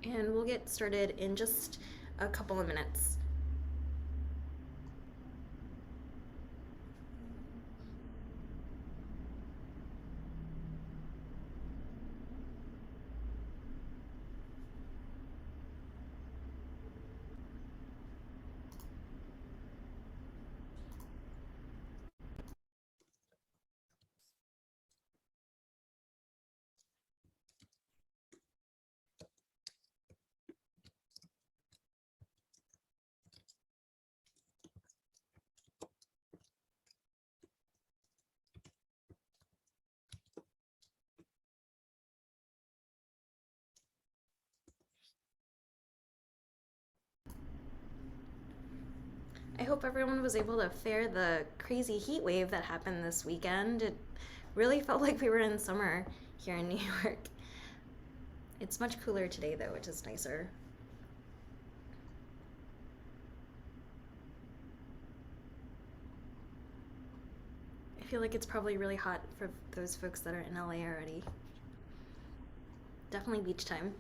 And we'll get started in just a couple of minutes. I hope everyone was able to fare the crazy heat wave that happened this weekend. It really felt like we were in summer here in New York. It's much cooler today, though, which is nicer. I feel like it's probably really hot for those folks that are in LA already. Definitely beach time.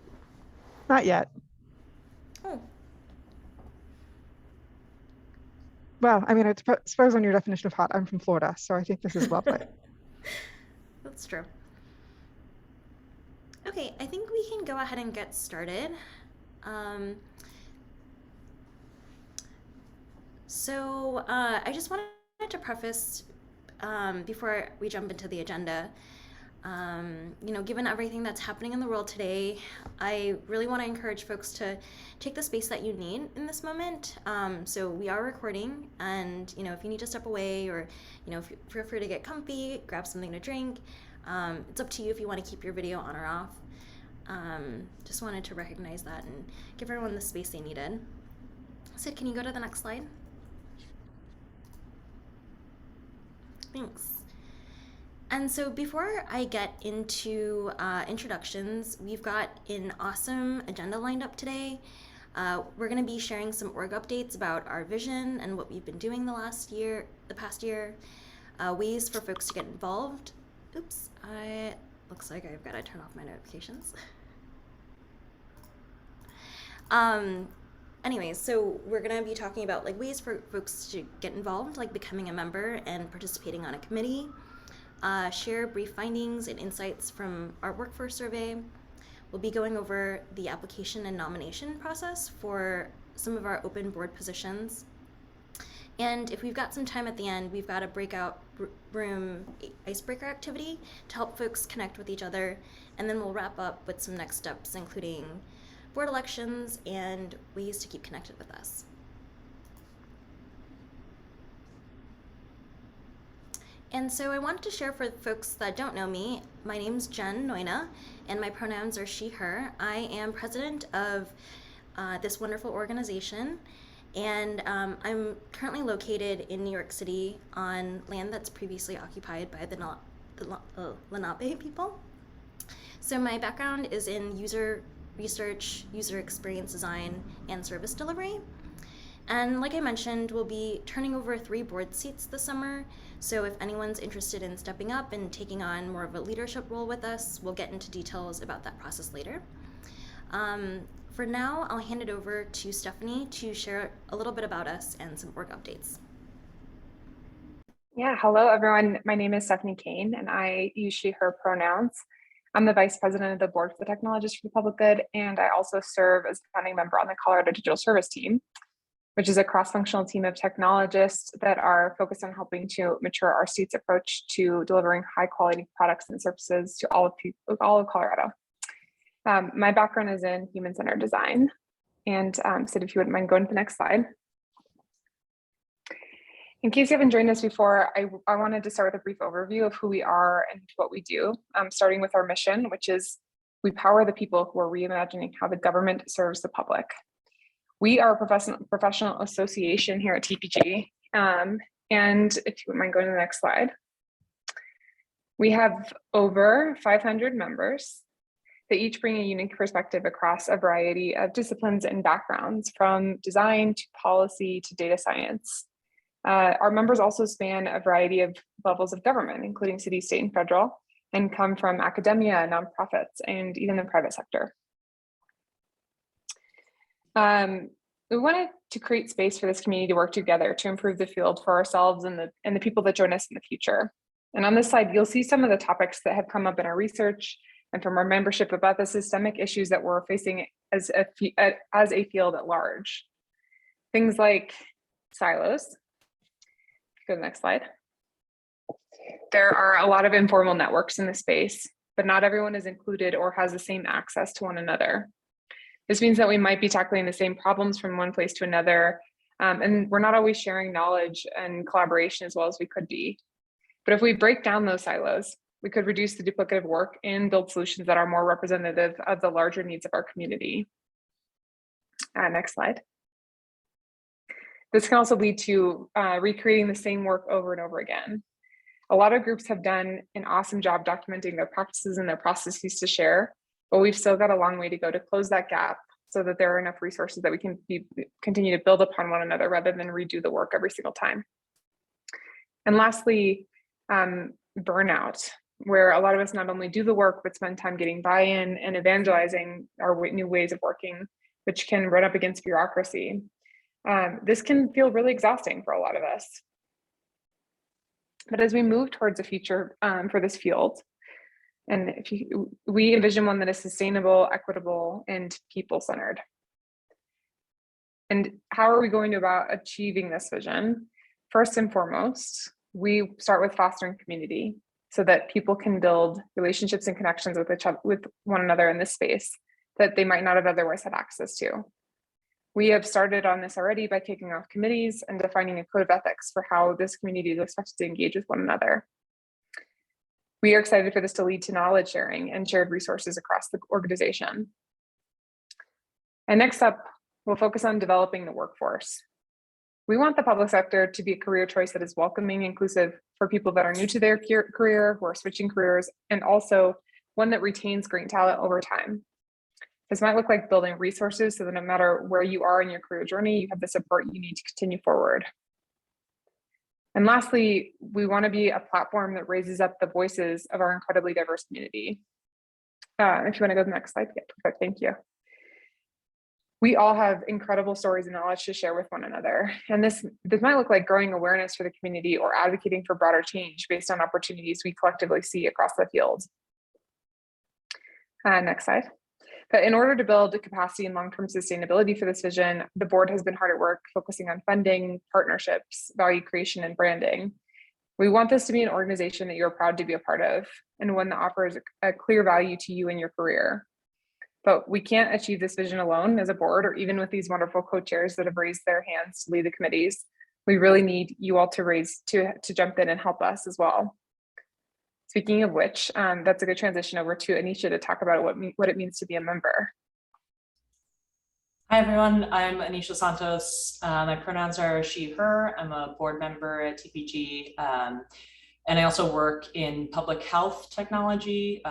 Not yet. Oh, Well, I mean, I suppose on your definition of hot, I'm from Florida, so I think this is lovely. that's true. Okay, I think we can go ahead and get started. Um, I just wanted to preface before we jump into the agenda. Given everything that's happening in the world today, I really want to encourage folks to take the space that you need in this moment. So we are recording, and if you need to step away, or feel free to get comfy, grab something to drink. It's up to you if you want to keep your video on or off. Just wanted to recognize that and give everyone the space they needed. Sid, can you go to the next slide? Thanks. And so before I get into introductions, we've got an awesome agenda lined up today. We're going to be sharing some org updates about our vision and what we've been doing the past year, ways for folks to get involved. Oops, looks like I've got to turn off my notifications. Anyways, so we're going to be talking about ways for folks to get involved, like becoming a member and participating on a committee. Share brief findings and insights from our workforce survey. We'll be going over the application and nomination process for some of our open board positions. And if we've got some time at the end, we've got a breakout room icebreaker activity to help folks connect with each other. And then we'll wrap up with some next steps, including board elections and ways to keep connected with us. And so I wanted to share for folks that don't know me, my name's Jen Noina, and my pronouns are she, her. I am president of this wonderful organization, and I'm currently located in New York City on land that's previously occupied by the Lenape people. So my background is in user research, user experience design, and service delivery. And like I mentioned, we'll be turning over 3 board seats this summer. So if anyone's interested in stepping up and taking on more of a leadership role with us, we'll get into details about that process later. For now, I'll hand it over to Stephanie to share a little bit about us and some org updates. Yeah, hello everyone. My name is Stephanie Kane and I use she, her pronouns. I'm the Vice President of the Board for the Technologists for the Public Good, and I also serve as a founding member on the Colorado Digital Service Team, which is a cross-functional team of technologists that are focused on helping to mature our state's approach to delivering high-quality products and services to all of Colorado. My background is in human-centered design. And Sid, if you wouldn't mind going to the next slide. In case you haven't joined us before, I wanted to start with a brief overview of who we are and what we do, starting with our mission, which is we power the people who are reimagining how the government serves the public. We are a professional association here at TPG. And if you wouldn't mind going to the next slide. We have over 500 members. They each bring a unique perspective across a variety of disciplines and backgrounds, from design to policy to data science. Our members also span a variety of levels of government, including city, state, and federal, and come from academia, nonprofits, and even the private sector. We wanted to create space for this community to work together to improve the field for ourselves and the people that join us in the future. And on this slide, you'll see some of the topics that have come up in our research and from our membership about the systemic issues that we're facing as a field at large. Things like silos. Go to the next slide. There are a lot of informal networks in the space, but not everyone is included or has the same access to one another. This means that we might be tackling the same problems from one place to another, and we're not always sharing knowledge and collaboration as well as we could be. But if we break down those silos, we could reduce the duplicative work and build solutions that are more representative of the larger needs of our community. Next slide. This can also lead to recreating the same work over and over again. A lot of groups have done an awesome job documenting their practices and their processes to share, but we've still got a long way to go to close that gap so that there are enough resources that we can continue to build upon one another rather than redo the work every single time. And lastly, burnout, where a lot of us not only do the work, but spend time getting buy-in and evangelizing our new ways of working, which can run up against bureaucracy. This can feel really exhausting for a lot of us. But as we move towards a future for this field, and we envision one that is sustainable, equitable, and people-centered. And how are we going about achieving this vision? First and foremost, we start with fostering community so that people can build relationships and connections with one another in this space that they might not have otherwise had access to. We have started on this already by kicking off committees and defining a code of ethics for how this community is expected to engage with one another. We are excited for this to lead to knowledge sharing and shared resources across the organization. And next up, we'll focus on developing the workforce. We want the public sector to be a career choice that is welcoming, inclusive for people that are new to their career, who are switching careers, and also one that retains great talent over time. This might look like building resources so that no matter where you are in your career journey, you have the support you need to continue forward. And lastly, we want to be a platform that raises up the voices of our incredibly diverse community. If you want to go to the next slide, yeah, perfect, thank you. We all have incredible stories and knowledge to share with one another. And this might look like growing awareness for the community or advocating for broader change based on opportunities we collectively see across the field. Next slide. But in order to build the capacity and long-term sustainability for this vision, the board has been hard at work focusing on funding, partnerships, value creation, and branding. We want this to be an organization that you're proud to be a part of and one that offers a clear value to you in your career. But we can't achieve this vision alone as a board or even with these wonderful co-chairs that have raised their hands to lead the committees. We really need you all to jump in and help us as well. Speaking of which, that's a good transition over to Anisha to talk about what it means to be a member. Hi, everyone. I'm Anisha Santos. My pronouns are she, her. I'm a board member at TPG. And I also work in public health technology,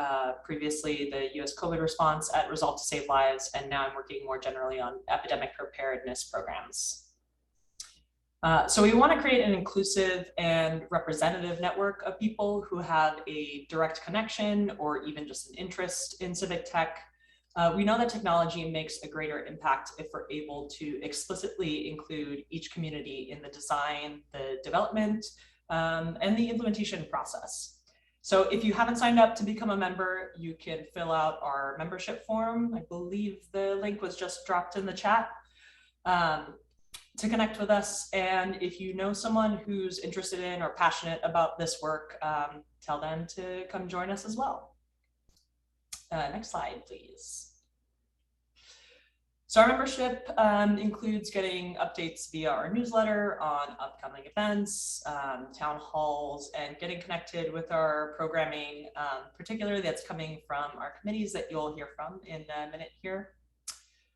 previously the US COVID response at Resolve to Save Lives, and now I'm working more generally on epidemic preparedness programs. So we want to create an inclusive and representative network of people who have a direct connection or even just an interest in civic tech. We know that technology makes a greater impact if we're able to explicitly include each community in the design, the development, and the implementation process. So if you haven't signed up to become a member, you can fill out our membership form. I believe the link was just dropped in the chat. To connect with us. And if you know someone who's interested in or passionate about this work, tell them to come join us as well. Next slide, please. So our membership includes getting updates via our newsletter on upcoming events, town halls, and getting connected with our programming, particularly that's coming from our committees that you'll hear from in a minute here.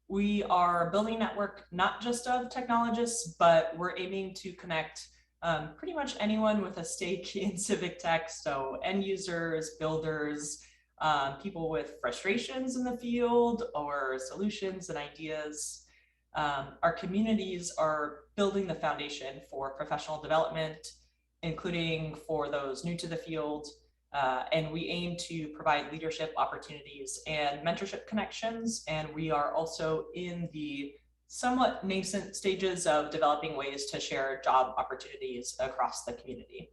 We are building a network not just of technologists, but we're aiming to connect pretty much anyone with a stake in civic tech. So end users, builders, people with frustrations in the field or solutions and ideas. Our communities are building the foundation for professional development, including for those new to the field. And we aim to provide leadership opportunities and mentorship connections. And we are also in the somewhat nascent stages of developing ways to share job opportunities across the community.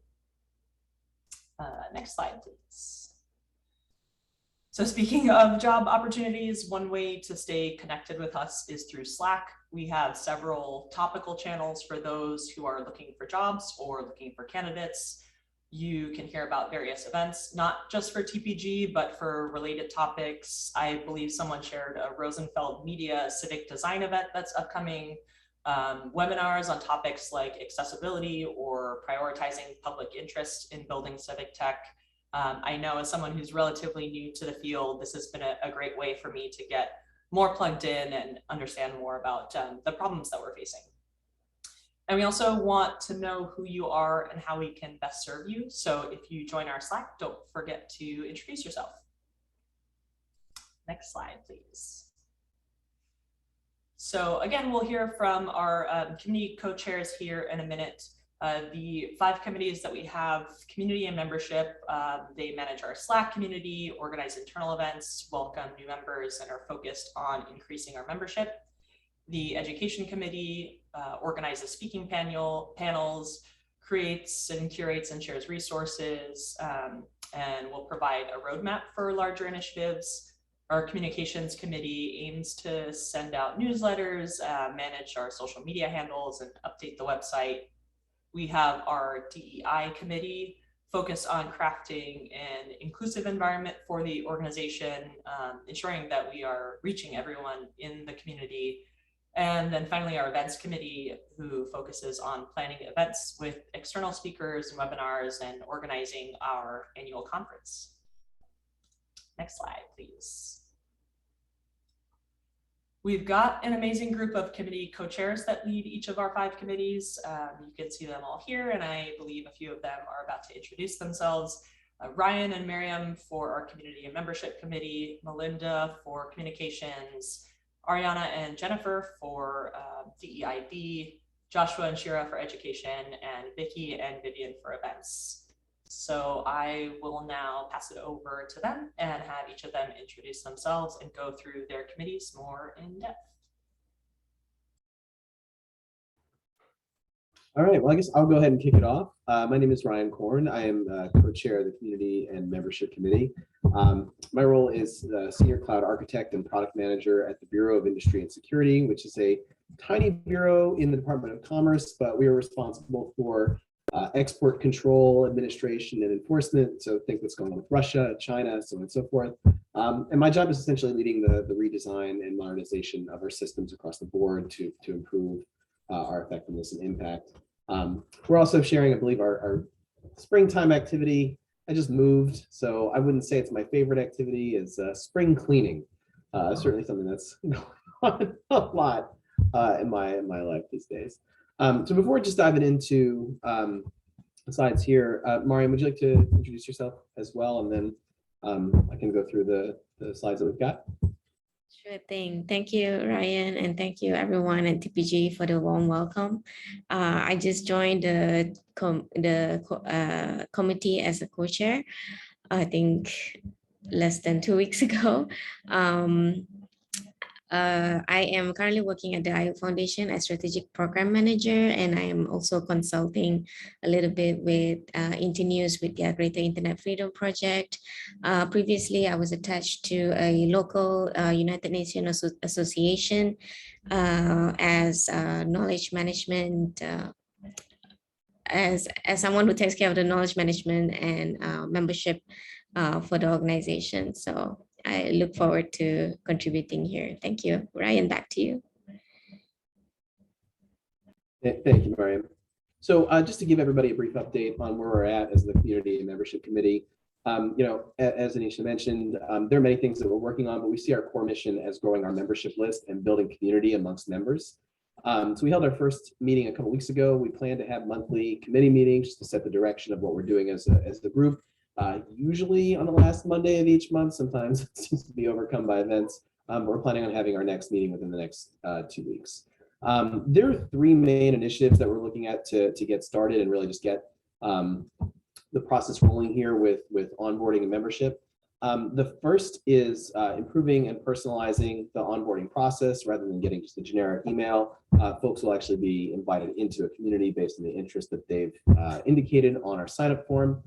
Next slide, please. So speaking of job opportunities, one way to stay connected with us is through Slack. We have several topical channels for those who are looking for jobs or looking for candidates. You can hear about various events, not just for TPG, but for related topics. I believe someone shared a Rosenfeld Media civic design event that's upcoming, webinars on topics like accessibility or prioritizing public interest in building civic tech. I know as someone who's relatively new to the field, this has been a great way for me to get more plugged in and understand more about the problems that we're facing. And we also want to know who you are and how we can best serve you. So if you join our Slack, don't forget to introduce yourself. Next slide, please. So again, we'll hear from our committee co-chairs here in a minute. The 5 committees that we have, community and membership, they manage our Slack community, organize internal events, welcome new members, and are focused on increasing our membership. The education committee organizes speaking panels, creates and curates and shares resources, and will provide a roadmap for larger initiatives. Our communications committee aims to send out newsletters, manage our social media handles, and update the website. We have our DEI committee focused on crafting an inclusive environment for the organization, ensuring that we are reaching everyone in the community. And then finally, our events committee, who focuses on planning events with external speakers and webinars and organizing our annual conference. Next slide, please. We've got an amazing group of committee co-chairs that lead each of our 5 committees. You can see them all here, and I believe a few of them are about to introduce themselves. Ryan and Miriam for our community and membership committee, Melinda for communications, Ariana and Jennifer for DEIB, Joshua and Shira for education, and Vicky and Vivian for events. So I will now pass it over to them and have each of them introduce themselves and go through their committees more in depth. All right, well, I guess I'll go ahead and kick it off. My name is Ryan Korn. I am co-chair of the Community and Membership Committee. My role is the Senior Cloud Architect and Product Manager at the Bureau of Industry and Security, which is a tiny bureau in the Department of Commerce, but we are responsible for export control, administration, and enforcement. So think what's going on with Russia, China, so on and so forth. And my job is essentially leading the redesign and modernization of our systems across the board to improve our effectiveness and impact. We're also sharing, I believe, our springtime activity. I just moved, so I wouldn't say it's my favorite activity, is spring cleaning. Certainly something that's going on a lot in my life these days. So before just diving into the slides here, Mariam, would you like to introduce yourself as well? And then I can go through the slides that we've got. Sure thing. Thank you, Ryan, and thank you everyone at TPG for the warm welcome. I just joined the committee as a co-chair, I think less than 2 weeks ago. I am currently working at the IO Foundation as Strategic Program Manager, and I am also consulting a little bit with Internews with their Greater Internet Freedom Project. Previously, I was attached to a local United Nations Association as knowledge management, as someone who takes care of the knowledge management and membership for the organization. So I look forward to contributing here. Thank you. Ryan, back to you. Thank you, Mariam. So just to give everybody a brief update on where we're at as the Community and Membership Committee, as Anisha mentioned, there are many things that we're working on, but we see our core mission as growing our membership list and building community amongst members. So we held our first meeting a couple weeks ago. We plan to have monthly committee meetings just to set the direction of what we're doing as the group. Usually on the last Monday of each month. Sometimes it seems to be overcome by events. We're planning on having our next meeting within the next 2 weeks. There are 3 main initiatives that we're looking at to get started and really just get the process rolling here with onboarding and membership. The first is improving and personalizing the onboarding process rather than getting just a generic email. Folks will actually be invited into a community based on the interest that they've indicated on our sign-up form.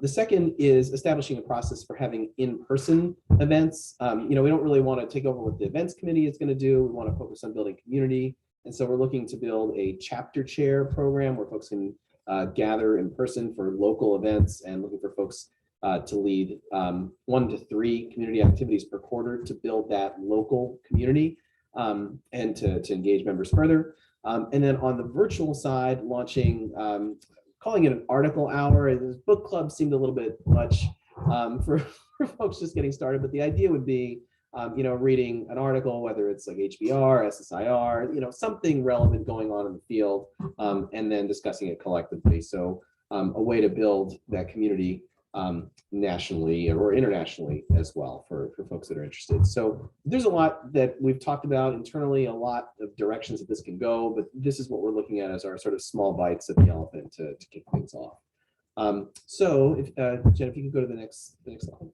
The second is establishing a process for having in-person events. We don't really want to take over what the events committee is going to do. We want to focus on building community. And so we're looking to build a chapter chair program where folks can gather in person for local events, and looking for folks to lead 1 to 3 community activities per quarter to build that local community and to engage members further. And then on the virtual side, launching, calling it an article hour. Book club seemed a little bit much for folks just getting started, but the idea would be reading an article, whether it's like HBR, SSIR, something relevant going on in the field, and then discussing it collectively. So a way to build that community nationally or internationally as well for folks that are interested. So there's a lot that we've talked about internally, a lot of directions that this can go, but this is what we're looking at as our sort of small bites of the elephant to kick things off. So if Jen, if you could go to the next slide.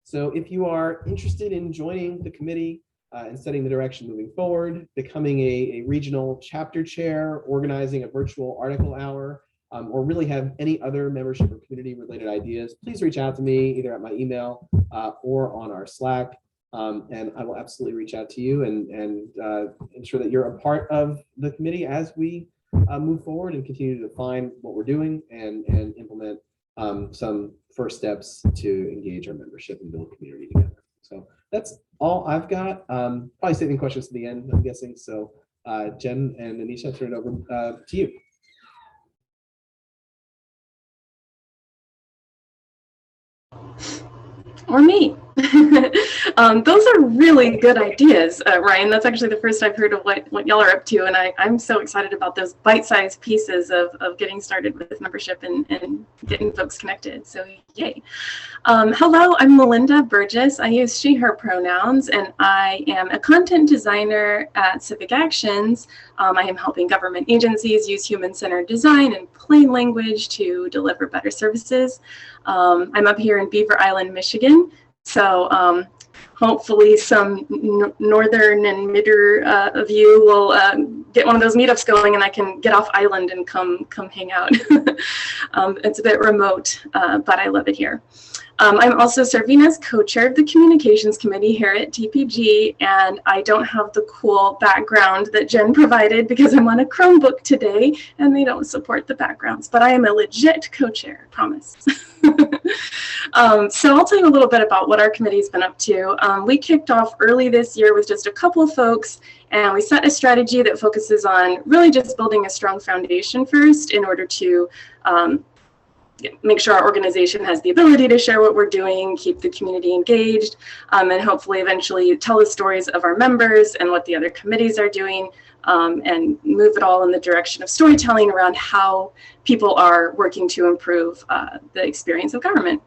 So if you are interested in joining the committee and setting the direction moving forward, becoming a regional chapter chair, organizing a virtual article hour, or really have any other membership or community related ideas, please reach out to me either at my email or on our Slack. And I will absolutely reach out to you and ensure that you're a part of the committee as we move forward and continue to define what we're doing and implement some first steps to engage our membership and build community together. So that's all I've got. Probably saving questions to the end, I'm guessing. So Jen and Anisha, I'll turn it over to you. Or me. Those are really good ideas, Ryan. That's actually the first I've heard of what y'all are up to, and I'm so excited about those bite-sized pieces of getting started with membership and getting folks connected. So yay. Hello, I'm Melinda Burgess. I use she, her pronouns, and I am a content designer at Civic Actions. I am helping government agencies use human-centered design and plain language to deliver better services. I'm up here in Beaver Island, Michigan. So hopefully some northern and midder of you will get one of those meetups going, and I can get off island and come hang out. It's a bit remote, but I love it here. I'm also serving as co-chair of the communications committee here at TPG, and I don't have the cool background that Jen provided because I'm on a Chromebook today and they don't support the backgrounds, but I am a legit co-chair, promise. So I'll tell you a little bit about what our committee's been up to. We kicked off early this year with just a couple of folks, and we set a strategy that focuses on really just building a strong foundation first in order to make sure our organization has the ability to share what we're doing, keep the community engaged, and hopefully eventually tell the stories of our members and what the other committees are doing, and move it all in the direction of storytelling around how people are working to improve the experience of government.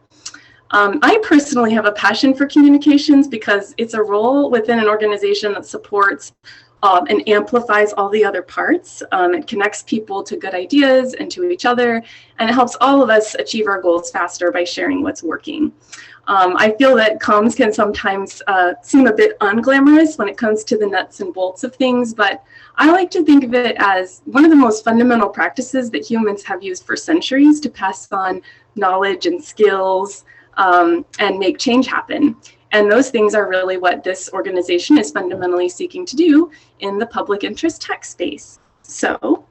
I personally have a passion for communications because it's a role within an organization that supports and amplifies all the other parts. It connects people to good ideas and to each other, and it helps all of us achieve our goals faster by sharing what's working. I feel that comms can sometimes seem a bit unglamorous when it comes to the nuts and bolts of things, but I like to think of it as one of the most fundamental practices that humans have used for centuries to pass on knowledge and skills and make change happen. And those things are really what this organization is fundamentally seeking to do in the public interest tech space. So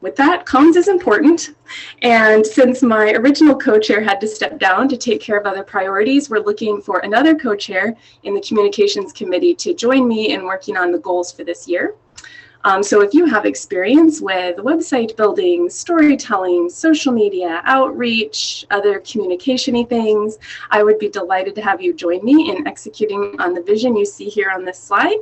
with that, comms is important. And since my original co-chair had to step down to take care of other priorities, we're looking for another co-chair in the communications committee to join me in working on the goals for this year. So if you have experience with website building, storytelling, social media, outreach, other communication-y things, I would be delighted to have you join me in executing on the vision you see here on this slide.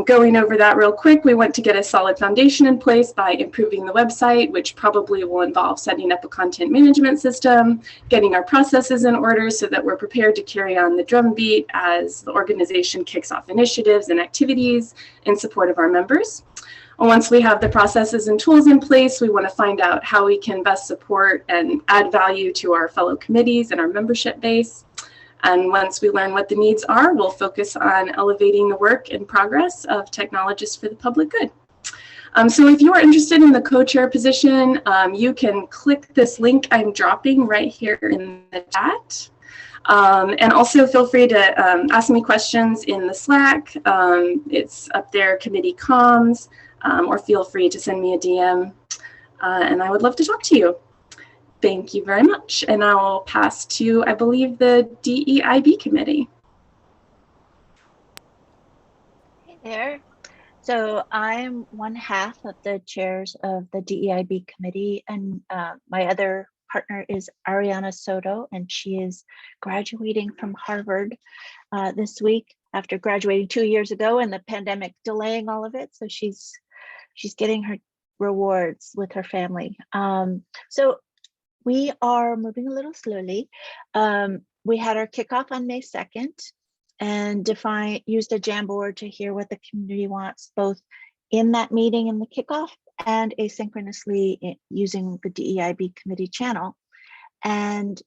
Going over that real quick, we want to get a solid foundation in place by improving the website, which probably will involve setting up a content management system, getting our processes in order so that we're prepared to carry on the drumbeat as the organization kicks off initiatives and activities in support of our members. Once we have the processes and tools in place, we want to find out how we can best support and add value to our fellow committees and our membership base. And once we learn what the needs are, we'll focus on elevating the work and progress of technologists for the public good. So if you are interested in the co-chair position, you can click this link I'm dropping right here in the chat. And also feel free to ask me questions in the Slack. It's up there, committee comms, or feel free to send me a DM. And I would love to talk to you. Thank you very much. And I'll pass to, I believe, the DEIB committee. Hey there. So I'm one half of the chairs of the DEIB committee, and my other partner is Ariana Soto, and she is graduating from Harvard this week after graduating 2 years ago and the pandemic delaying all of it. So she's getting her rewards with her family. So we are moving a little slowly. We had our kickoff on May 2nd and used a Jamboard to hear what the community wants, both in that meeting in the kickoff and asynchronously using the DEIB committee channel, and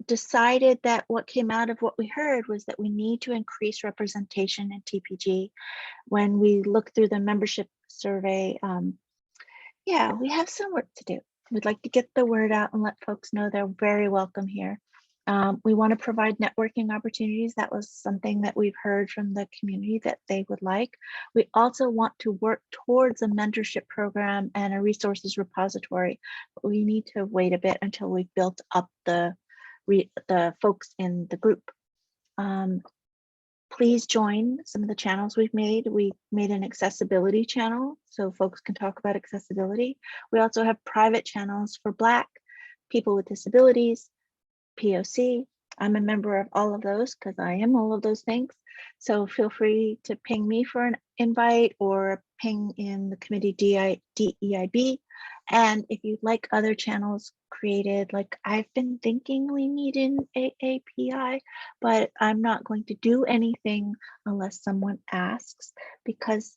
decided that what came out of what we heard was that we need to increase representation in TPG. When we look through the membership survey, yeah, we have some work to do. We'd like to get the word out and let folks know they're very welcome here. We want to provide networking opportunities. That was something that we've heard from the community that they would like. We also want to work towards a mentorship program and a resources repository, but we need to wait a bit until we've built up the folks in the group. Please join some of the channels we've made. We made an accessibility channel so folks can talk about accessibility. We also have private channels for Black, people with disabilities, POC. I'm a member of all of those because I am all of those things. So feel free to ping me for an invite or ping in the committee DEIB. And if you'd like other channels created, like I've been thinking we need an AAPI, but I'm not going to do anything unless someone asks, because,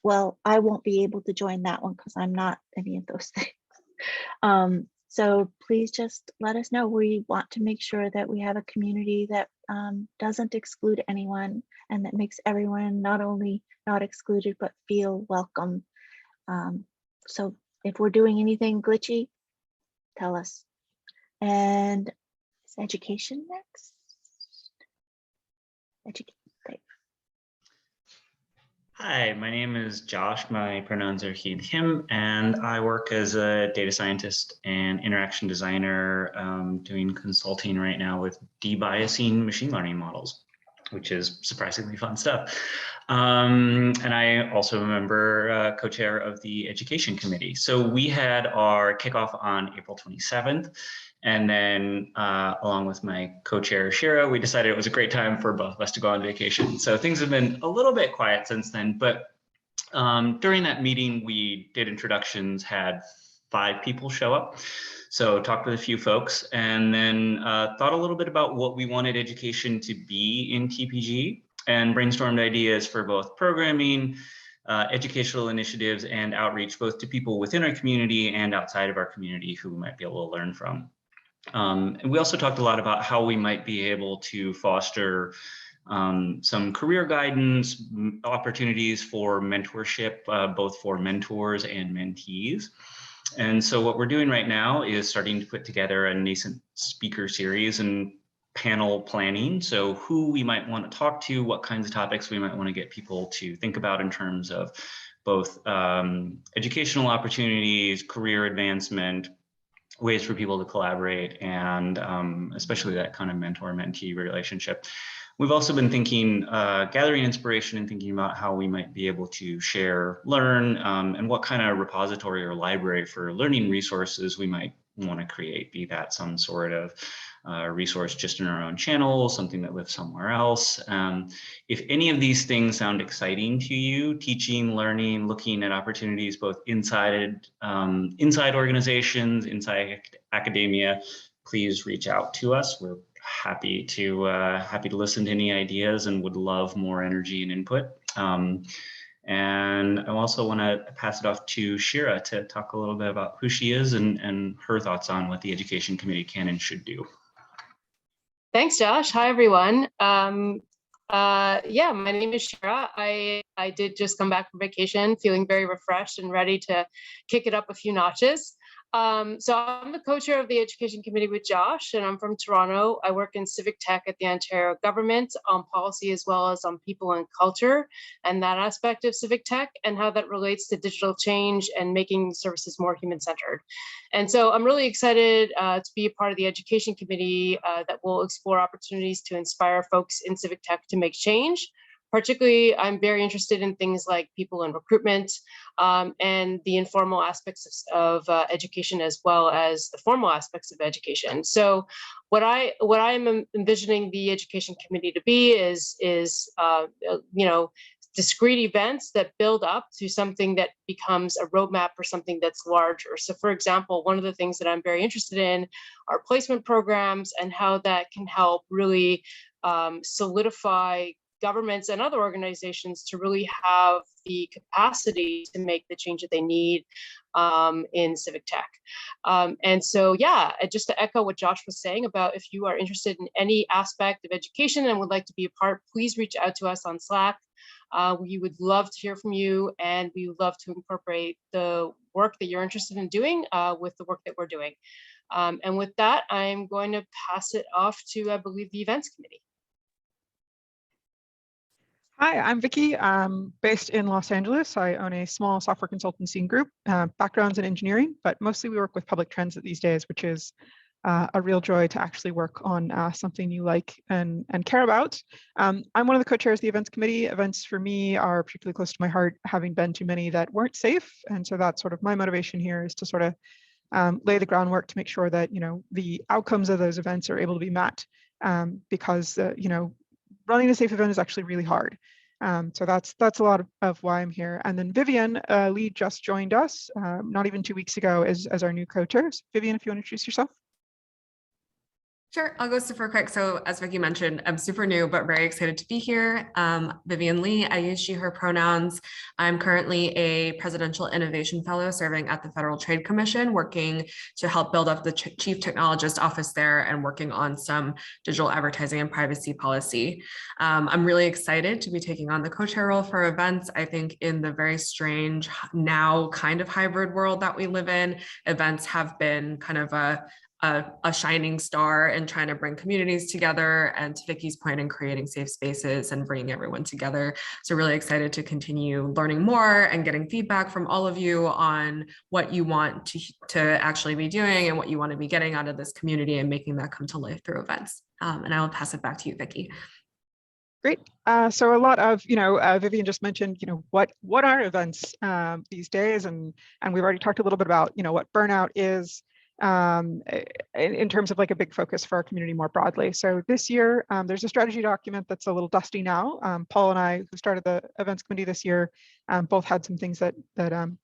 well, I won't be able to join that one because I'm not any of those things. So please just let us know. We want to make sure that we have a community that doesn't exclude anyone and that makes everyone not only not excluded, but feel welcome. So if we're doing anything glitchy, tell us. And is education next? Hi, my name is Josh. My pronouns are he, him, and I work as a data scientist and interaction designer doing consulting right now with debiasing machine learning models, which is surprisingly fun stuff. And I also am a member, co-chair of the education committee. So we had our kickoff on April 27th. And then along with my co-chair Shira, we decided it was a great time for both of us to go on vacation. So things have been a little bit quiet since then, but during that meeting, we did introductions, had 5 people show up. So talked with a few folks and then thought a little bit about what we wanted education to be in TPG and brainstormed ideas for both programming, educational initiatives and outreach, both to people within our community and outside of our community who we might be able to learn from. And we also talked a lot about how we might be able to foster some career guidance, opportunities for mentorship, both for mentors and mentees. And so what we're doing right now is starting to put together a nascent speaker series and panel planning. So who we might want to talk to, what kinds of topics we might want to get people to think about in terms of both educational opportunities, career advancement, ways for people to collaborate, and especially that kind of mentor-mentee relationship. We've also been thinking, gathering inspiration and thinking about how we might be able to share, learn, and what kind of repository or library for learning resources we might want to create, be that some sort of resource just in our own channel, something that lives somewhere else. If any of these things sound exciting to you, teaching, learning, looking at opportunities both inside organizations, inside academia, please reach out to us. We're happy to listen to any ideas and would love more energy and input. And I also want to pass it off to Shira to talk a little bit about who she is and her thoughts on what the Education Committee can and should do. Thanks, Josh. Hi, everyone. Yeah, my name is Shira. I did just come back from vacation, feeling very refreshed and ready to kick it up a few notches. So I'm the co-chair of the Education Committee with Josh, and I'm from Toronto. I work in civic tech at the Ontario government on policy as well as on people and culture, and that aspect of civic tech and how that relates to digital change and making services more human-centered. And so I'm really excited to be a part of the Education Committee that will explore opportunities to inspire folks in civic tech to make change. Particularly, I'm very interested in things like people and recruitment and the informal aspects of education as well as the formal aspects of education. So what I am envisioning the Education Committee to be is discrete events that build up to something that becomes a roadmap for something that's larger. So for example, one of the things that I'm very interested in are placement programs and how that can help really solidify governments and other organizations to really have the capacity to make the change that they need in civic tech. And so, yeah, just to echo what Josh was saying about if you are interested in any aspect of education and would like to be a part, please reach out to us on Slack. We would love to hear from you, and we would love to incorporate the work that you're interested in doing with the work that we're doing. And with that, I'm going to pass it off to, I believe, the Events Committee. Hi, I'm Vicky. I'm based in Los Angeles. I own a small software consultancy group, backgrounds in engineering, but mostly we work with public transit these days, which is a real joy to actually work on something you like and care about. I'm one of the co-chairs of the Events Committee. Events for me are particularly close to my heart, having been to many that weren't safe. And so that's sort of my motivation here, is to sort of lay the groundwork to make sure that, the outcomes of those events are able to be met, because, running a safe event is actually really hard. So that's a lot of why I'm here. And then Vivian Lee just joined us not even 2 weeks ago as our new co-chair. So Vivian, if you want to introduce yourself. Sure, I'll go super quick. So as Vicky mentioned, I'm super new, but very excited to be here. Vivian Lee, I use she, her pronouns. I'm currently a Presidential Innovation Fellow serving at the Federal Trade Commission, working to help build up the Chief Technologist office there and working on some digital advertising and privacy policy. I'm really excited to be taking on the co-chair role for events. I think in the very strange now kind of hybrid world that we live in, events have been kind of a shining star in trying to bring communities together, and to Vicky's point, in creating safe spaces and bringing everyone together. So really excited to continue learning more and getting feedback from all of you on what you want to actually be doing and what you want to be getting out of this community and making that come to life through events. And I will pass it back to you, Vicky. Great. So a lot of, Vivian just mentioned, what are events these days? And we've already talked a little bit about, what burnout is, in terms of like a big focus for our community more broadly. So this year, there's a strategy document that's a little dusty now. Paul and I, who started the events committee this year, both had some things that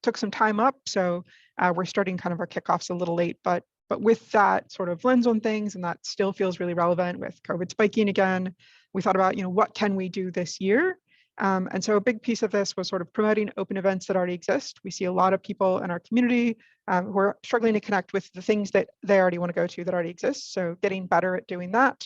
took some time up. So we're starting kind of our kickoffs a little late, but with that sort of lens on things, and that still feels really relevant with COVID spiking again, we thought about, what can we do this year? And so a big piece of this was sort of promoting open events that already exist. We see a lot of people in our community who are struggling to connect with the things that they already want to go to that already exist. So getting better at doing that.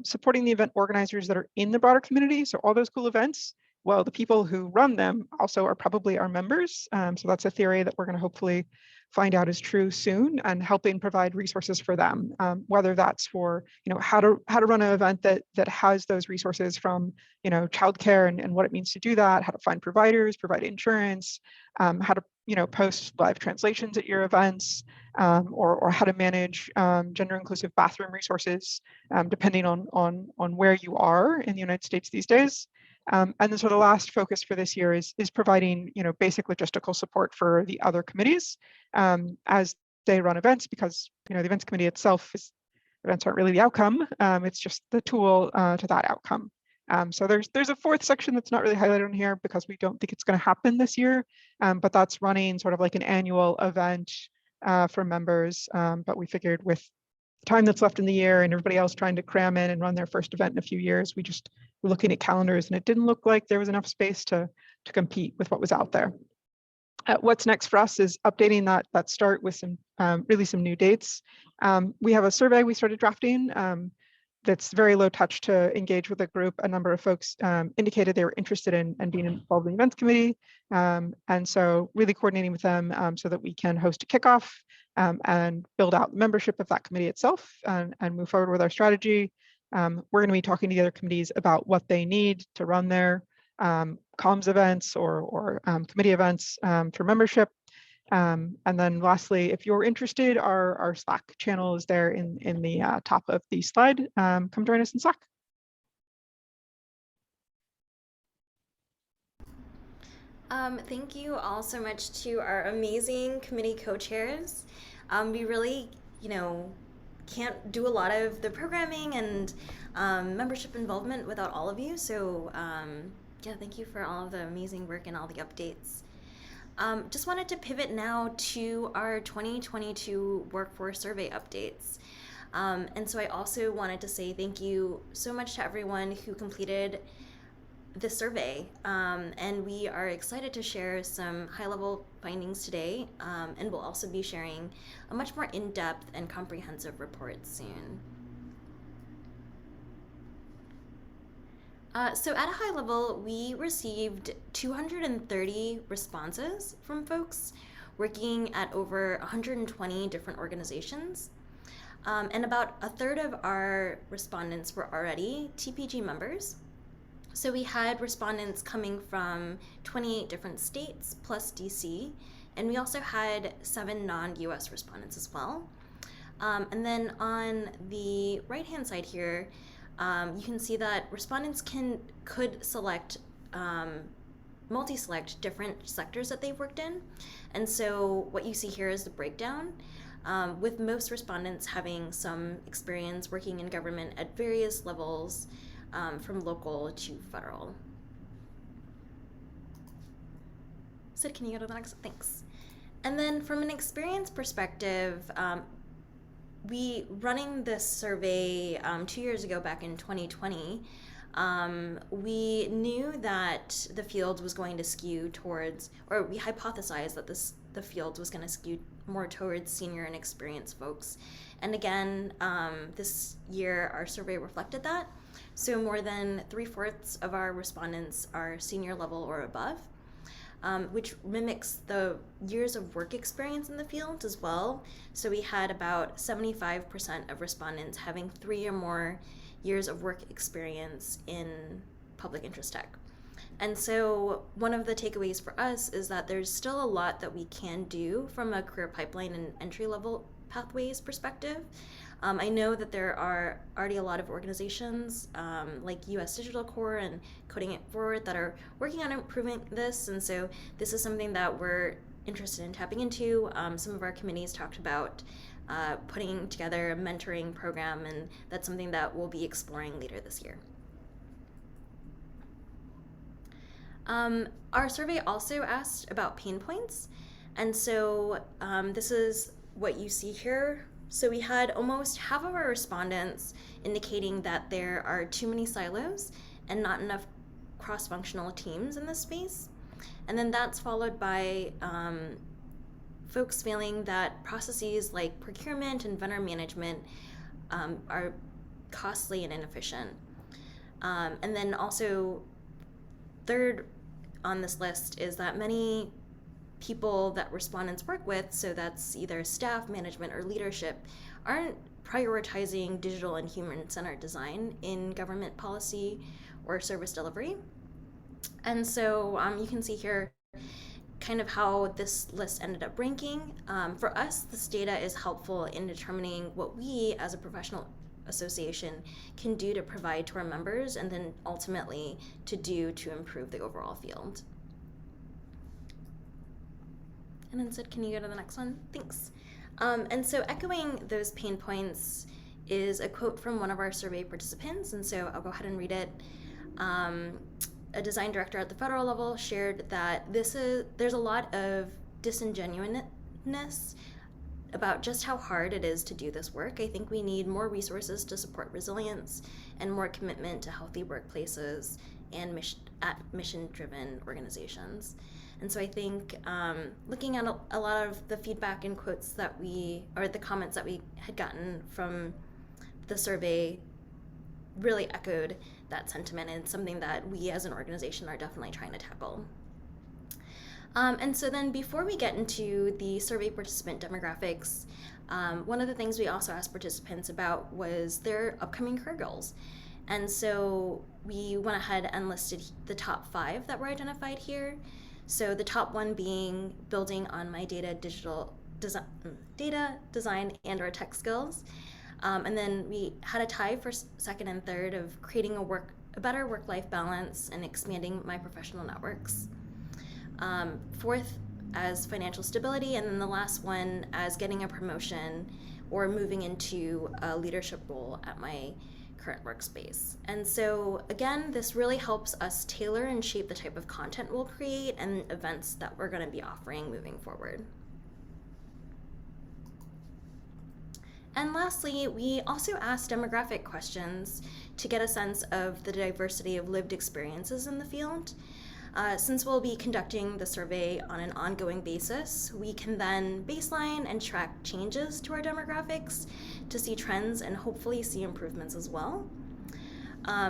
Supporting the event organizers that are in the broader community. So all those cool events, well, the people who run them also are probably our members. So that's a theory that we're going to hopefully find out is true soon, and helping provide resources for them, whether that's for how to run an event that has those resources from childcare and what it means to do that, how to find providers, provide insurance, how to post live translations at your events, or how to manage gender inclusive bathroom resources, depending on where you are in the United States these days. And then so the last focus for this year is providing basic logistical support for the other committees as they run events, because the events committee itself events aren't really the outcome. It's just the tool to that outcome. So there's a fourth section that's not really highlighted on here because we don't think it's going to happen this year, but that's running sort of like an annual event for members. But we figured with the time that's left in the year and everybody else trying to cram in and run their first event in a few years, we're looking at calendars, and it didn't look like there was enough space to compete with what was out there. What's next for us is updating that start with some really some new dates. We have a survey we started drafting that's very low touch to engage with a group. A number of folks indicated they were interested in being involved in the events committee. And so really coordinating with them so that we can host a kickoff and build out the membership of that committee itself and move forward with our strategy. We're going to be talking to the other committees about what they need to run their comms events or committee events for membership. And then lastly, if you're interested, our Slack channel is there in the top of the slide. Come join us in Slack. Thank you all so much to our amazing committee co-chairs. We really, can't do a lot of the programming and membership involvement without all of you. So yeah, thank you for all of the amazing work and all the updates. Just wanted to pivot now to our 2022 workforce survey updates. And so I also wanted to say thank you so much to everyone who completed the survey. And we are excited to share some high-level findings today, and we'll also be sharing a much more in-depth and comprehensive report soon. So at a high level, we received 230 responses from folks working at over 120 different organizations. And about a third of our respondents were already TPG members. So we had respondents coming from 28 different states plus DC, and we also had 7 non-US respondents as well. And then on the right-hand side here, you can see that respondents could select, multi-select different sectors that they've worked in. And so what you see here is the breakdown, with most respondents having some experience working in government at various levels, from local to federal. Sid, can you go to the next? Thanks. And then from an experience perspective, we running this survey 2 years ago, back in 2020, we knew that the field was going to skew towards, or we hypothesized that the field was going to skew more towards senior and experienced folks. And again, this year our survey reflected that. So more than 3/4 of our respondents are senior level or above, which mimics the years of work experience in the field as well. So we had about 75% of respondents having 3 or more years of work experience in public interest tech. And so one of the takeaways for us is that there's still a lot that we can do from a career pipeline and entry-level pathways perspective. I know that there are already a lot of organizations like US Digital Corps and Coding It Forward that are working on improving this, and so this is something that we're interested in tapping into. Some of our committees talked about putting together a mentoring program, and that's something that we'll be exploring later this year. Our survey also asked about pain points, and so this is what you see here. So we had almost half of our respondents indicating that there are too many silos and not enough cross-functional teams in this space. And then that's followed by folks feeling that processes like procurement and vendor management are costly and inefficient. And then also, third on this list is that many people that respondents work with, so that's either staff, management, or leadership, aren't prioritizing digital and human-centered design in government policy or service delivery. And so you can see here kind of how this list ended up ranking. For us, this data is helpful in determining what we as a professional association can do to provide to our members, and then ultimately to do to improve the overall field. And then Sid, can you go to the next one? Thanks. And so echoing those pain points is a quote from one of our survey participants, and so I'll go ahead and read it. A design director at the federal level shared that there's a lot of disingenuousness about just how hard it is to do this work. I think we need more resources to support resilience and more commitment to healthy workplaces and mission-driven organizations. And so I think looking at a lot of the feedback and quotes that the comments that we had gotten from the survey really echoed that sentiment, and something that we as an organization are definitely trying to tackle. And so then before we get into the survey participant demographics, one of the things we also asked participants about was their upcoming career goals. And so we went ahead and listed the top 5 that were identified here. So the top one being building on my data design and or tech skills. And then we had a tie for second and third of creating a better work-life balance and expanding my professional networks. Fourth as financial stability, and then the last one as getting a promotion or moving into a leadership role at my current workspace. And so again, this really helps us tailor and shape the type of content we'll create and events that we're going to be offering moving forward. And lastly, we also asked demographic questions to get a sense of the diversity of lived experiences in the field. Since we'll be conducting the survey on an ongoing basis, we can then baseline and track changes to our demographics to see trends and hopefully see improvements as well.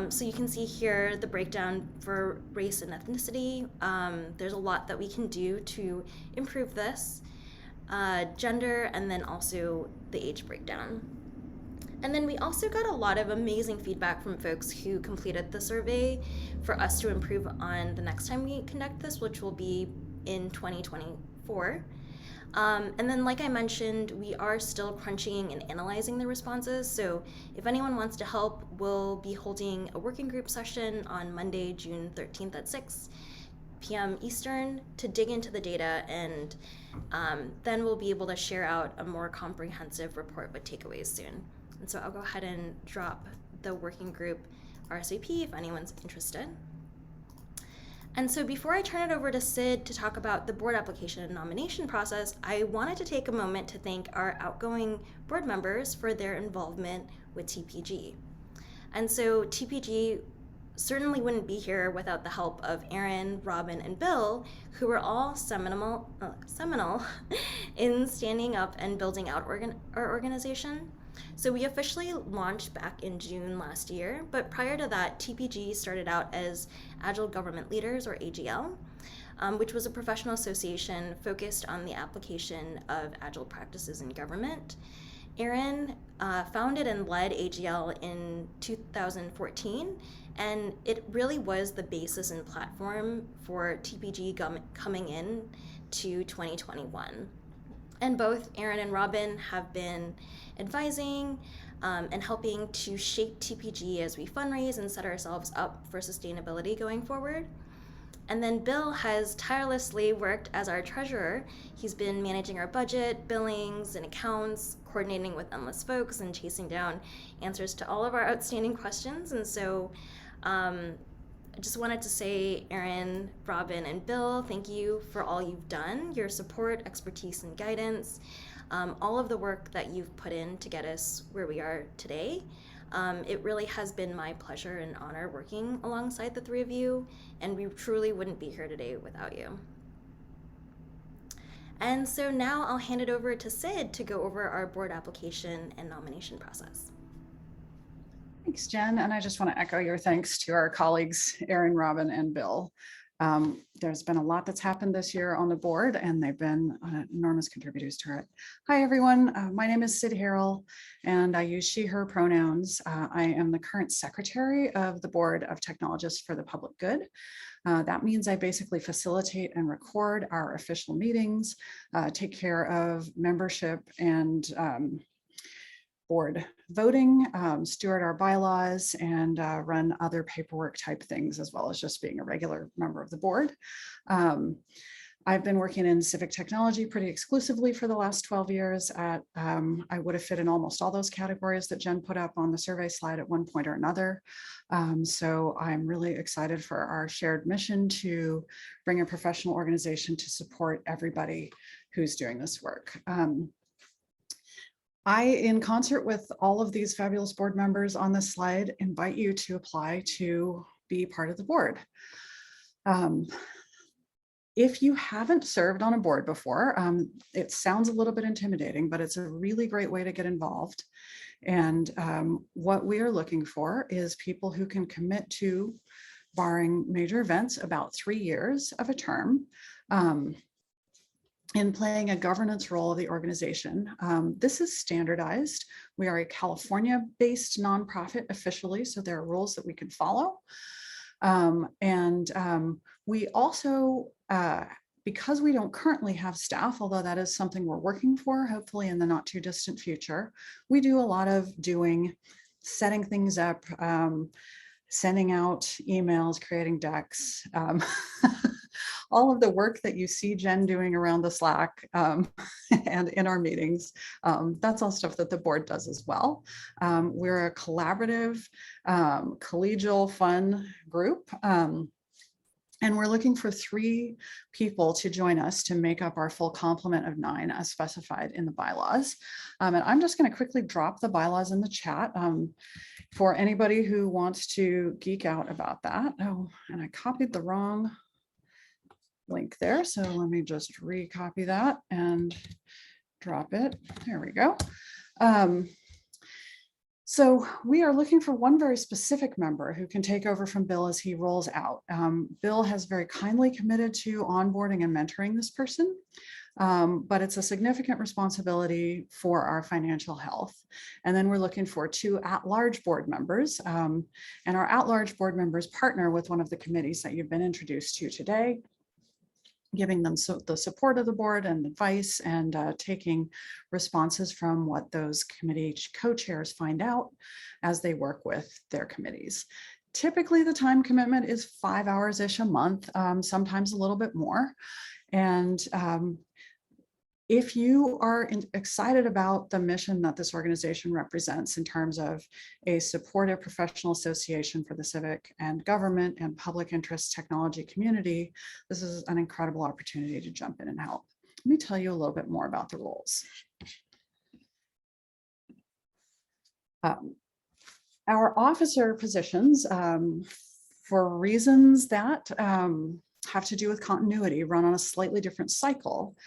So you can see here the breakdown for race and ethnicity. There's a lot that we can do to improve this. Gender, and then also the age breakdown. And then we also got a lot of amazing feedback from folks who completed the survey for us to improve on the next time we conduct this, which will be in 2024. And then, like I mentioned, we are still crunching and analyzing the responses. So if anyone wants to help, we'll be holding a working group session on Monday, June 13th at 6 p.m. Eastern to dig into the data, and then we'll be able to share out a more comprehensive report with takeaways soon. And so I'll go ahead and drop the working group RSVP if anyone's interested. And so before I turn it over to Sid to talk about the board application and nomination process, I wanted to take a moment to thank our outgoing board members for their involvement with TPG. And so TPG certainly wouldn't be here without the help of Aaron, Robin, and Bill, who were all seminal in standing up and building out our organization. So we officially launched back in June last year, but prior to that, TPG started out as Agile Government Leaders, or AGL, which was a professional association focused on the application of Agile practices in government. Aaron founded and led AGL in 2014, and it really was the basis and platform for TPG coming in to 2021. And both Aaron and Robin have been advising and helping to shape TPG as we fundraise and set ourselves up for sustainability going forward. And then Bill has tirelessly worked as our treasurer. He's been managing our budget, billings, and accounts, coordinating with endless folks, and chasing down answers to all of our outstanding questions. And so I just wanted to say, Aaron, Robin, and Bill, thank you for all you've done, your support, expertise, and guidance, all of the work that you've put in to get us where we are today. It really has been my pleasure and honor working alongside the three of you, and we truly wouldn't be here today without you. And so now I'll hand it over to Sid to go over our board application and nomination process. Thanks, Jen. And I just want to echo your thanks to our colleagues, Aaron, Robin, and Bill. There's been a lot that's happened this year on the board, and they've been enormous contributors to it. Hi, everyone. My name is Sid Harrell, and I use she, her pronouns. I am the current secretary of the Board of Technologists for the Public Good. That means I basically facilitate and record our official meetings, take care of membership and board voting, steward our bylaws, and run other paperwork type things, as well as just being a regular member of the board. I've been working in civic technology pretty exclusively for the last 12 years. I would have fit in almost all those categories that Jen put up on the survey slide at one point or another. So I'm really excited for our shared mission to bring a professional organization to support everybody who's doing this work. I, in concert with all of these fabulous board members on this slide, invite you to apply to be part of the board. If you haven't served on a board before, it sounds a little bit intimidating, but it's a really great way to get involved. And what we are looking for is people who can commit to, barring major events, about 3 years of a term in playing a governance role of the organization. This is standardized. We are a California-based nonprofit officially, so there are rules that we can follow. We also, because we don't currently have staff, although that is something we're working for, hopefully in the not too distant future, we do a lot of setting things up, sending out emails, creating decks, all of the work that you see Jen doing around the Slack and in our meetings. That's all stuff that the board does as well. We're a collaborative, collegial, fun group. And we're looking for 3 people to join us to make up our full complement of 9 as specified in the bylaws. And I'm just going to quickly drop the bylaws in the chat for anybody who wants to geek out about that. Oh, and I copied the wrong link there. So let me just recopy that and drop it. There we go. So we are looking for one very specific member who can take over from Bill as he rolls out. Bill has very kindly committed to onboarding and mentoring this person, but it's a significant responsibility for our financial health. And then we're looking for 2 at-large board members, and our at-large board members partner with one of the committees that you've been introduced to today, giving them the support of the board and advice, and taking responses from what those committee co-chairs find out as they work with their committees. Typically, the time commitment is 5 hours-ish a month, sometimes a little bit more. And if you are excited about the mission that this organization represents in terms of a supportive professional association for the civic and government and public interest technology community, this is an incredible opportunity to jump in and help. Let me tell you a little bit more about the roles. Our officer positions, for reasons that have to do with continuity, run on a slightly different cycle.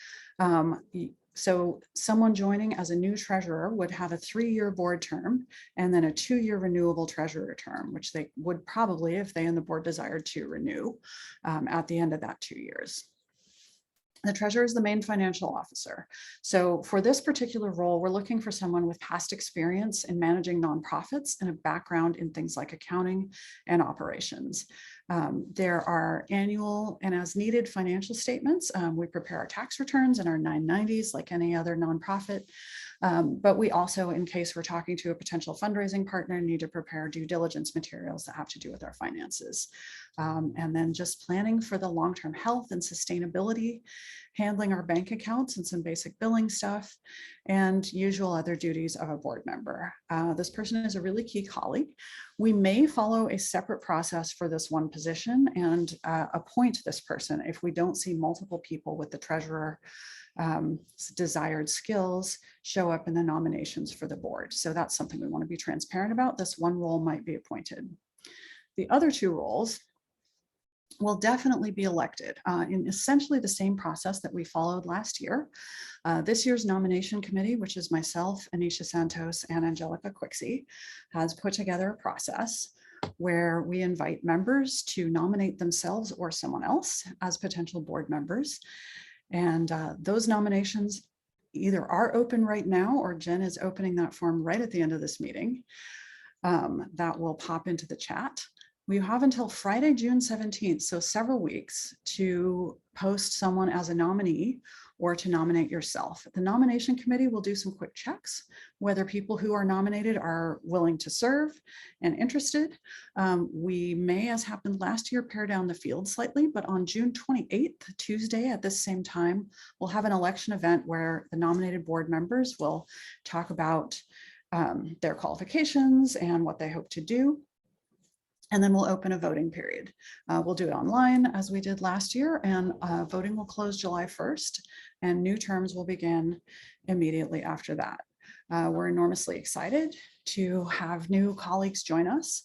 So someone joining as a new treasurer would have a 3-year board term and then a 2-year renewable treasurer term, which they would probably, if they and the board desired to, renew at the end of that 2 years. The treasurer is the main financial officer. So for this particular role, we're looking for someone with past experience in managing nonprofits and a background in things like accounting and operations. There are annual and as needed financial statements. We prepare our tax returns and our 990s like any other nonprofit. But we also, in case we're talking to a potential fundraising partner, need to prepare due diligence materials that have to do with our finances. And then just planning for the long-term health and sustainability, handling our bank accounts and some basic billing stuff, and usual other duties of a board member. This person is a really key colleague. We may follow a separate process for this one position and appoint this person if we don't see multiple people with the treasurer desired skills show up in the nominations for the board. So that's something we want to be transparent about. This one role might be appointed. The other 2 roles will definitely be elected in essentially the same process that we followed last year. This year's nomination committee, which is myself, Anisha Santos, and Angelica Quixie, has put together a process where we invite members to nominate themselves or someone else as potential board members. And those nominations either are open right now, or Jen is opening that form right at the end of this meeting. That will pop into the chat. We have until Friday, June 17th, so several weeks, to post someone as a nominee or to nominate yourself. The nomination committee will do some quick checks, whether people who are nominated are willing to serve and interested. We may, as happened last year, pare down the field slightly, but on June 28th, Tuesday at this same time, we'll have an election event where the nominated board members will talk about their qualifications and what they hope to do. And then we'll open a voting period. We'll do it online as we did last year, and voting will close July 1st, and new terms will begin immediately after that. We're enormously excited to have new colleagues join us.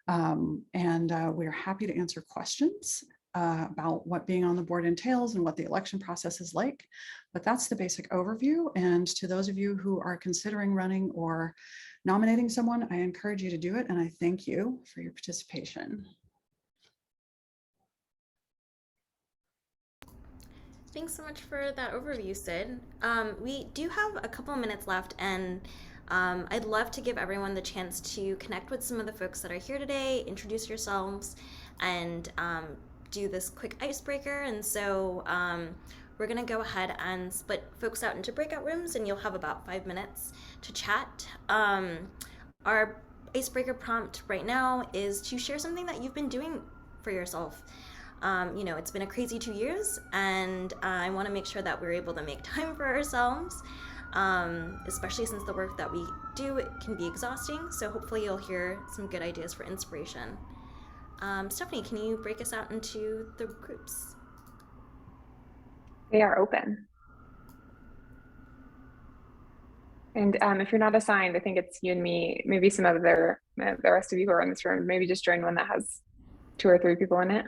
We're happy to answer questions about what being on the board entails and what the election process is like. But that's the basic overview. And to those of you who are considering running or nominating someone, I encourage you to do it. And I thank you for your participation. Thanks so much for that overview, Sid. We do have a couple of minutes left, and I'd love to give everyone the chance to connect with some of the folks that are here today, introduce yourselves, and do this quick icebreaker. And so we're going to go ahead and split folks out into breakout rooms, and you'll have about 5 minutes to chat. Our icebreaker prompt right now is to share something that you've been doing for yourself. It's been a crazy 2 years, and I want to make sure that we're able to make time for ourselves, especially since the work that we do can be exhausting. So hopefully you'll hear some good ideas for inspiration. Stephanie, can you break us out into the groups? They are open. And if you're not assigned, I think it's you and me, maybe some of the rest of you who are in this room, maybe just join one that has 2 or 3 people in it.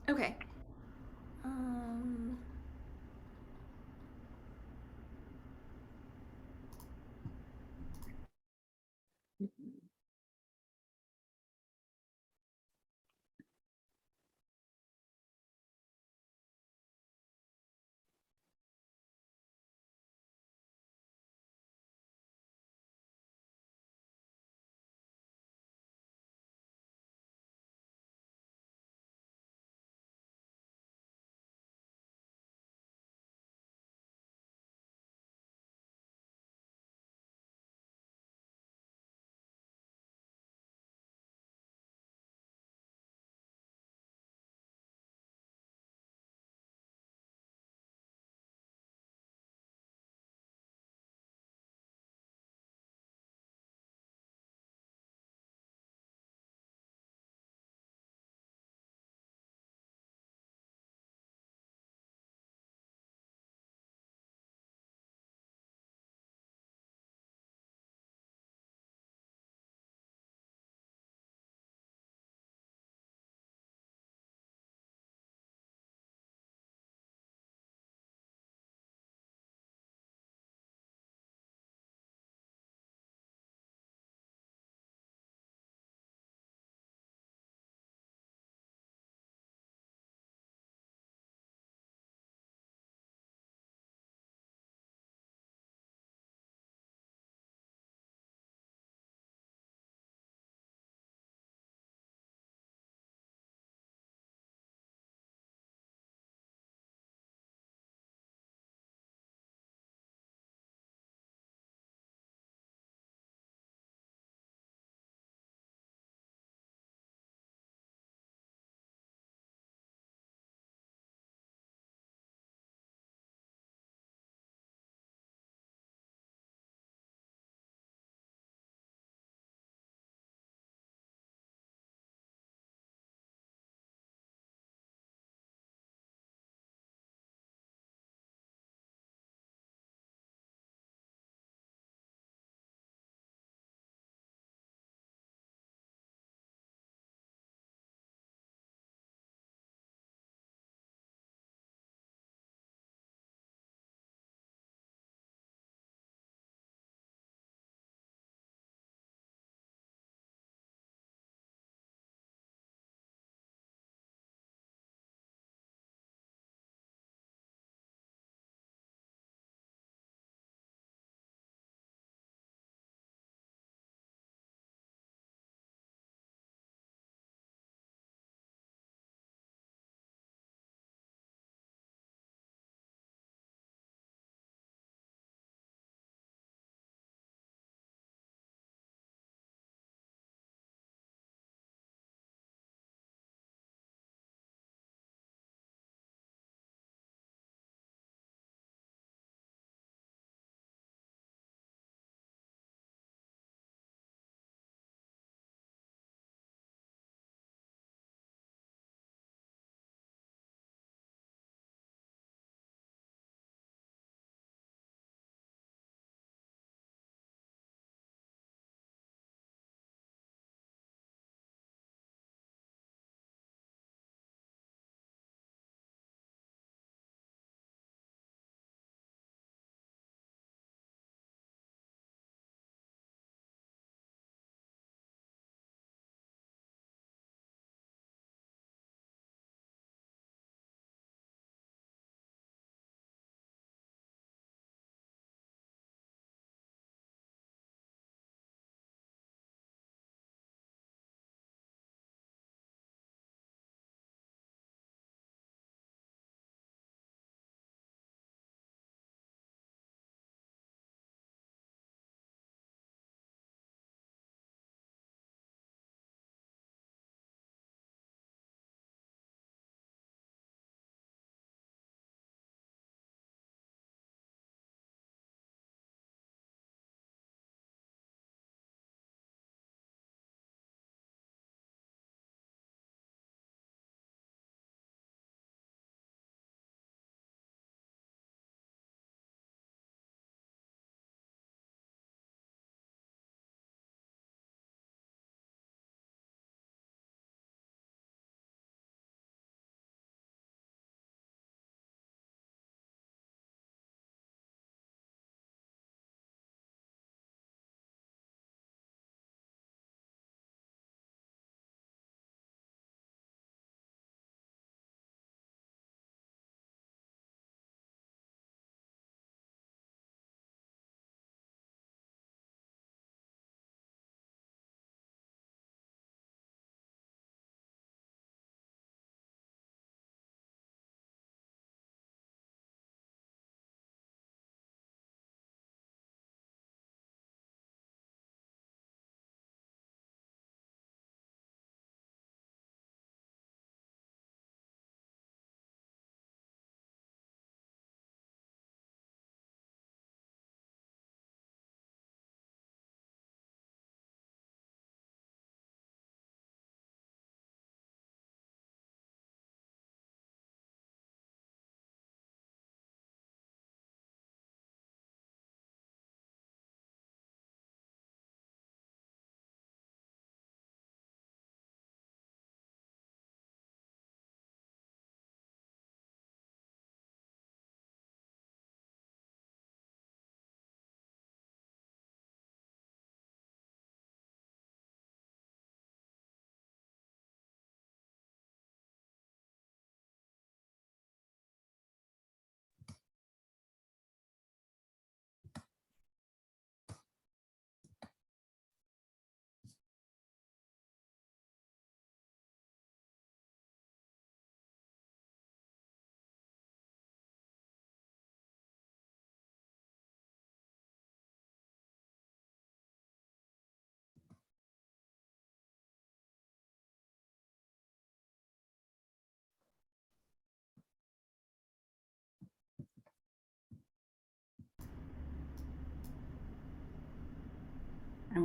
Okay.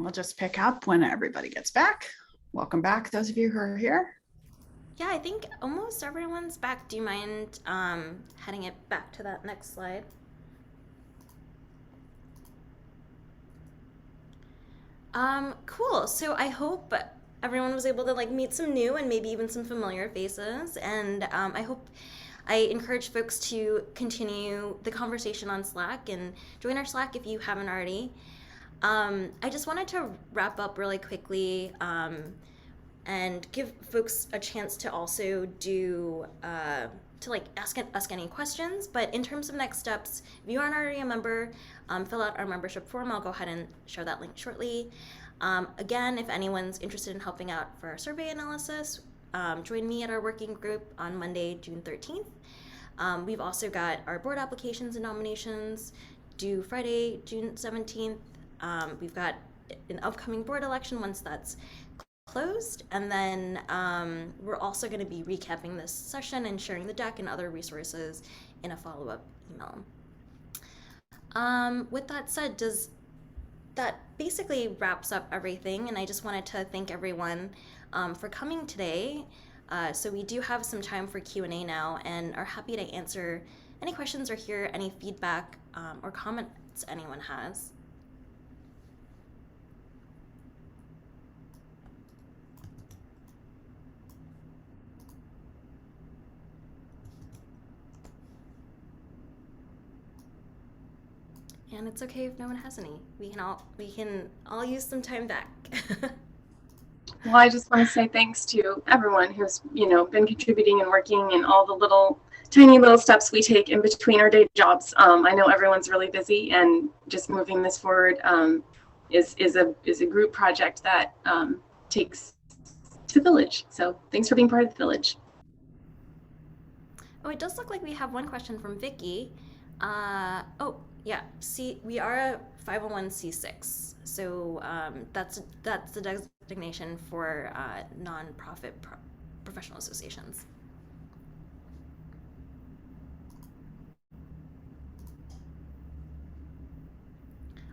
we'll just pick up when everybody gets back. Welcome back, those of you who are here. Yeah, I think almost everyone's back. Do you mind heading it back to that next slide? Cool. So I hope everyone was able to like meet some new and maybe even some familiar faces. And I encourage folks to continue the conversation on Slack and join our Slack if you haven't already. I just wanted to wrap up really quickly and give folks a chance to also do to like ask any questions. But in terms of next steps, if you aren't already a member, fill out our membership form. I'll go ahead and share that link shortly. Again, if anyone's interested in helping out for our survey analysis, join me at our working group on Monday, June 13th. We've also got our board applications and nominations due Friday, June 17th. We've got an upcoming board election once that's closed, and then we're also going to be recapping this session and sharing the deck and other resources in a follow-up email. With that said, that basically wraps up everything, and I just wanted to thank everyone for coming today. So we do have some time for Q&A now, and are happy to answer any questions or hear any feedback or comments anyone has. And it's okay if no one has any. We can all use some time back. Well, I just want to say thanks to everyone who's, been contributing and working and all the tiny little steps we take in between our day jobs. I know everyone's really busy, and just moving this forward is a group project that takes to the village. So thanks for being part of the village. Oh, it does look like we have one question from Vicky. Oh, yeah. See, we are a 501c6, so that's the designation for nonprofit professional associations.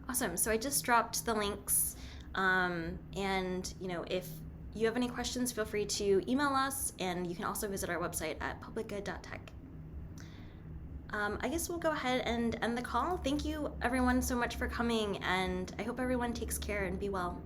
Awesome. So I just dropped the links, and if you have any questions, feel free to email us, and you can also visit our website at publicgood.tech. I guess we'll go ahead and end the call. Thank you everyone so much for coming, and I hope everyone takes care and be well.